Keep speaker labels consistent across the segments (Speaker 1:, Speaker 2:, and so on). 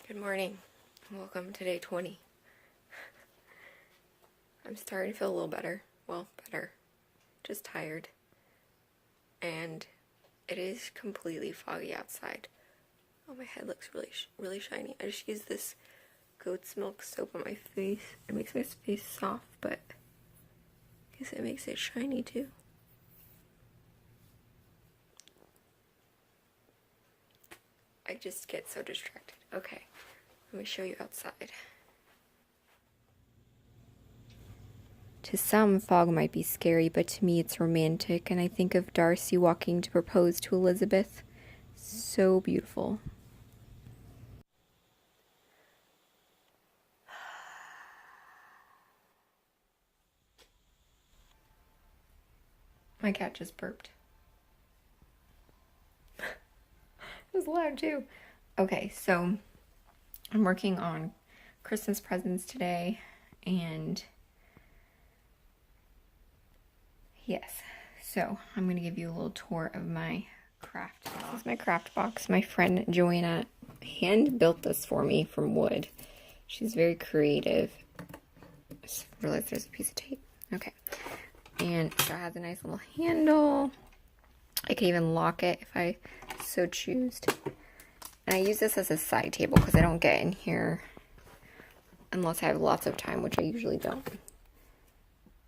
Speaker 1: Good morning. Welcome to day 20. I'm starting to feel a little better. Well, better. Just tired. And it is completely foggy outside. Oh, my head looks really shiny. I just used this goat's milk soap on my face. It makes my face soft, but I guess it makes it shiny too. I just get so distracted. Okay, let me show you outside. To some, fog might be scary, but to me it's romantic, and I think of Darcy walking to propose to Elizabeth. So beautiful. My cat just burped. It was loud too. Okay, so I'm working on Christmas presents today, and yes, so I'm going to give you a little tour of my craft box. This is my craft box. My friend Joanna hand built this for me from wood. She's very creative. I just realized there's a piece of tape. Okay. And so it has a nice little handle. I can even lock it if I so choose. And I use this as a side table because I don't get in here unless I have lots of time, which I usually don't.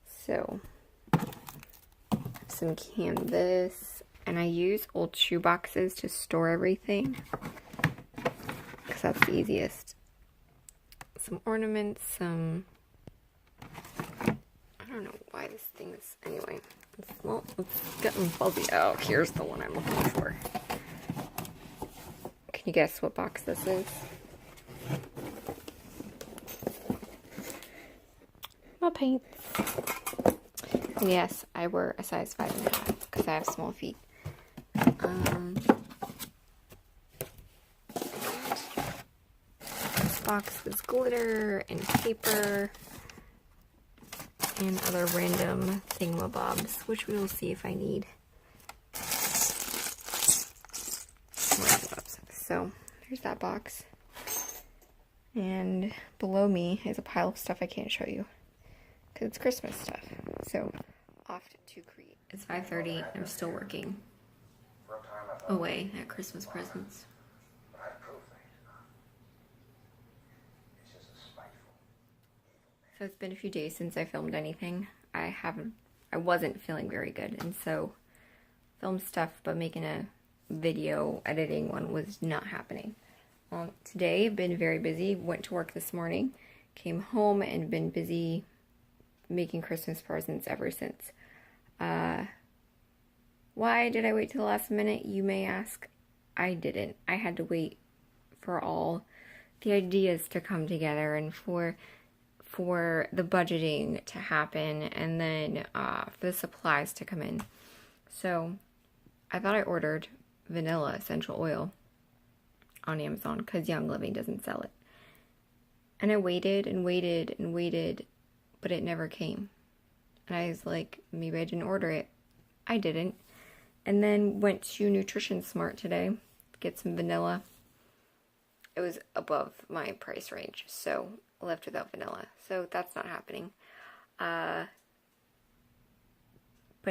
Speaker 1: So, some canvas. And I use old shoe boxes to store everything because that's the easiest. Some ornaments, some... I don't know why this thing is... Anyway, well, it's getting fuzzy. Oh, here's the one I'm looking for. Can you guess what box this is? My paints. And yes, I wear a size 5.5 because I have small feet. This box was glitter and paper and other random thingamabobs, which we will see if I need. So here's that box, and below me is a pile of stuff I can't show you because it's Christmas stuff. So off to create. It's 5:30. I'm still working away at Christmas presents. So it's been a few days since I filmed anything. I wasn't feeling very good, and so filmed stuff, but making a video editing one was not happening. Today, I've been very busy. Went to work this morning, came home, and been busy making Christmas presents ever since. Why did I wait till the last minute, you may ask? I didn't. I had to wait for all the ideas to come together and for the budgeting to happen, and then for the supplies to come in. So I thought I ordered vanilla essential oil on Amazon because Young Living doesn't sell it. And I waited and waited and waited, but it never came. And I was like, maybe I didn't order it. I didn't. And then went to Nutrition Smart today to get some vanilla. It was above my price range, so I left without vanilla. So that's not happening. But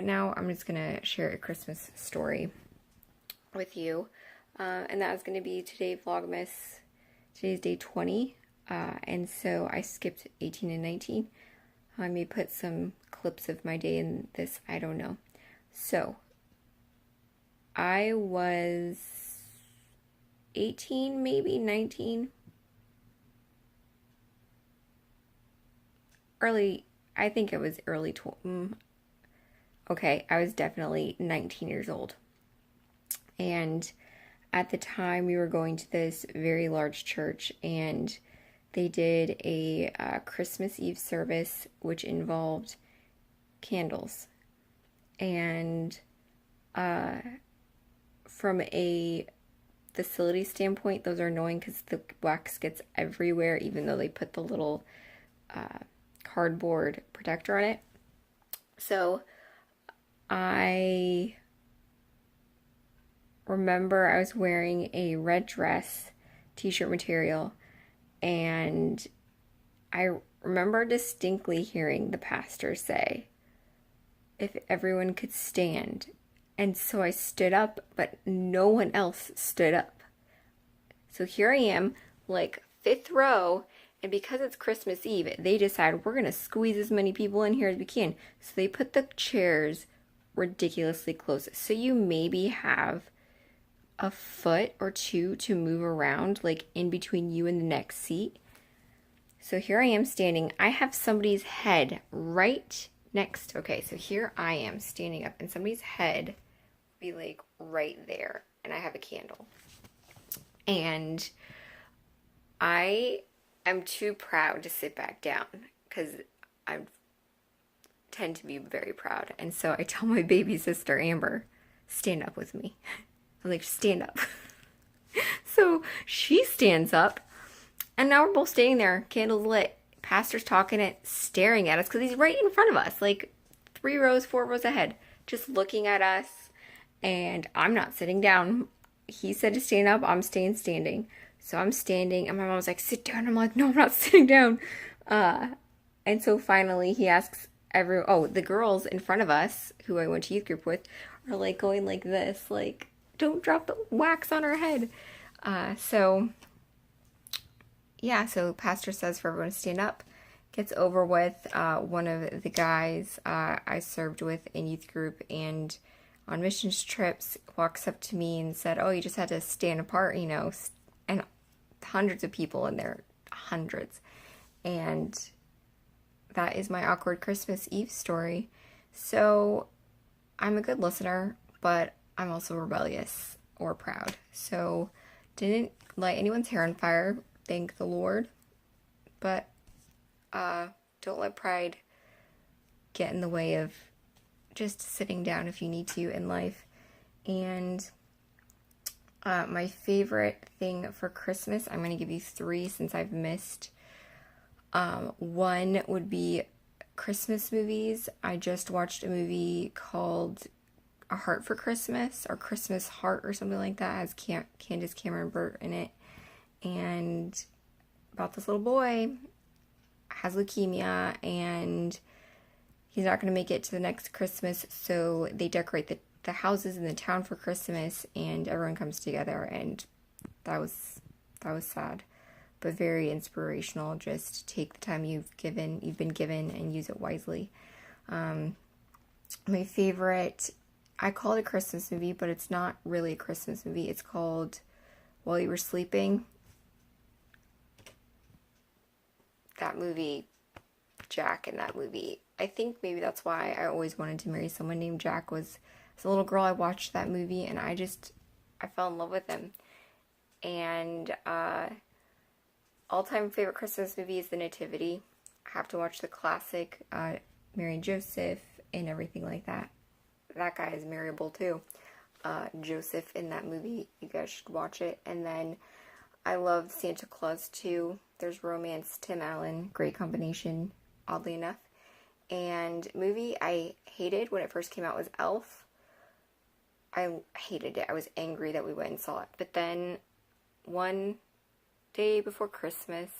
Speaker 1: now I'm just going to share a Christmas story with you. And that is going to be today Vlogmas. Today's day 20. And so I skipped 18 and 19. I may put some clips of my day in this. I don't know. So I was 18, maybe 19. I think it was early. Okay, I was definitely 19 years old. And at the time, we were going to this very large church, and they did a Christmas Eve service, which involved candles. And from a facility standpoint, those are annoying because the wax gets everywhere, even though they put the little cardboard protector on it. So I remember I was wearing a red dress t-shirt material. And I remember distinctly hearing the pastor say, if everyone could stand. And so I stood up, but no one else stood up. So here I am, like 5th row, and because it's Christmas Eve, they decide we're going to squeeze as many people in here as we can. So they put the chairs ridiculously close. So you maybe have a foot or two to move around, like in between you and the next seat. So here I am standing. I have somebody's head right next. Okay, so here I am standing up, and somebody's head will be like right there, and I have a candle. And I am too proud to sit back down because I tend to be very proud. And so I tell my baby sister, Amber, stand up with me. I'm like, stand up. So she stands up, and now we're both standing there, candles lit. Pastor's talking it, staring at us because he's right in front of us, like 3 rows, 4 rows ahead, just looking at us. And I'm not sitting down. He said to stand up, I'm staying standing. So I'm standing, and my mom was like, sit down. I'm like, no, I'm not sitting down. And so finally he asks the girls in front of us, who I went to youth group with, are like going like this, like, don't drop the wax on her head. So pastor says for everyone to stand up. Gets over with. One of the guys I served with in youth group and on missions trips walks up to me and said, oh, you just had to stand apart, and hundreds of people in there, hundreds. And that is my awkward Christmas Eve story. So I'm a good listener, but I'm also rebellious or proud. So didn't light anyone's hair on fire, thank the Lord. But don't let pride get in the way of just sitting down if you need to in life. And my favorite thing for Christmas, I'm going to give you 3 since I've missed. One would be Christmas movies. I just watched a movie called A Heart for Christmas, or Christmas Heart or something like that. It has Candace Cameron Burt in it. And about this little boy has leukemia, and he's not going to make it to the next Christmas, so they decorate the houses in the town for Christmas, and everyone comes together, and that was sad, but very inspirational. Just take the time you've been given, and use it wisely. My favorite, I call it a Christmas movie, but it's not really a Christmas movie. It's called While You Were Sleeping. That movie, Jack in that movie, I think maybe that's why I always wanted to marry someone named Jack. Was as a little girl, I watched that movie, and I fell in love with him. And all-time favorite Christmas movie is The Nativity. I have to watch the classic Mary and Joseph and everything like that. That guy is marryable too. Joseph in that movie, you guys should watch it. And then I love Santa Claus too. There's romance, Tim Allen, great combination, oddly enough. And movie I hated when it first came out was Elf. I hated it. I was angry that we went and saw it. But then one day before Christmas,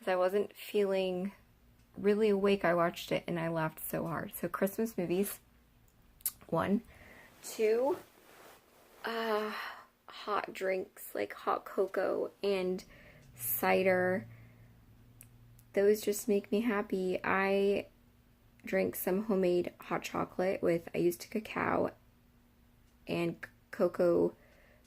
Speaker 1: as I wasn't feeling really awake, I watched it and I laughed so hard. So Christmas movies, 1. 2, hot drinks like hot cocoa and cider. Those just make me happy. I drink some homemade hot chocolate with, I used cacao and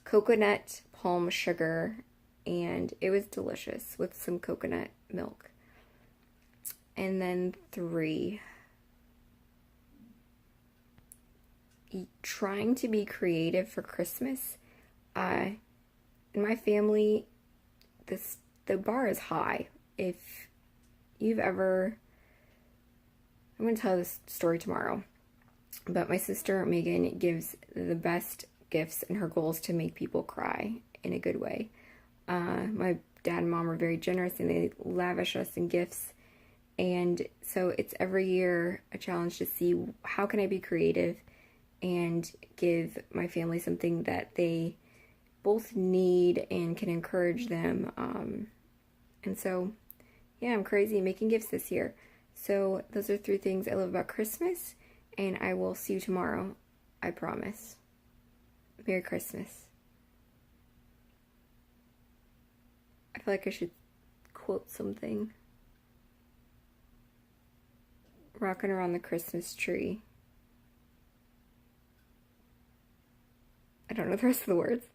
Speaker 1: coconut palm sugar, and it was delicious with some coconut milk. And then 3, trying to be creative for Christmas. In my family, the bar is high. If you've ever, I'm going to tell this story tomorrow, but my sister Megan gives the best gifts, and her goal is to make people cry in a good way. My dad and mom are very generous, and they lavish us in gifts. And so it's every year a challenge to see how can I be creative and give my family something that they both need and can encourage them. And so, yeah, I'm crazy making gifts this year. So those are 3 things I love about Christmas, and I will see you tomorrow. I promise. Merry Christmas. I feel like I should quote something. Rocking around the Christmas tree. I don't know the rest of the words.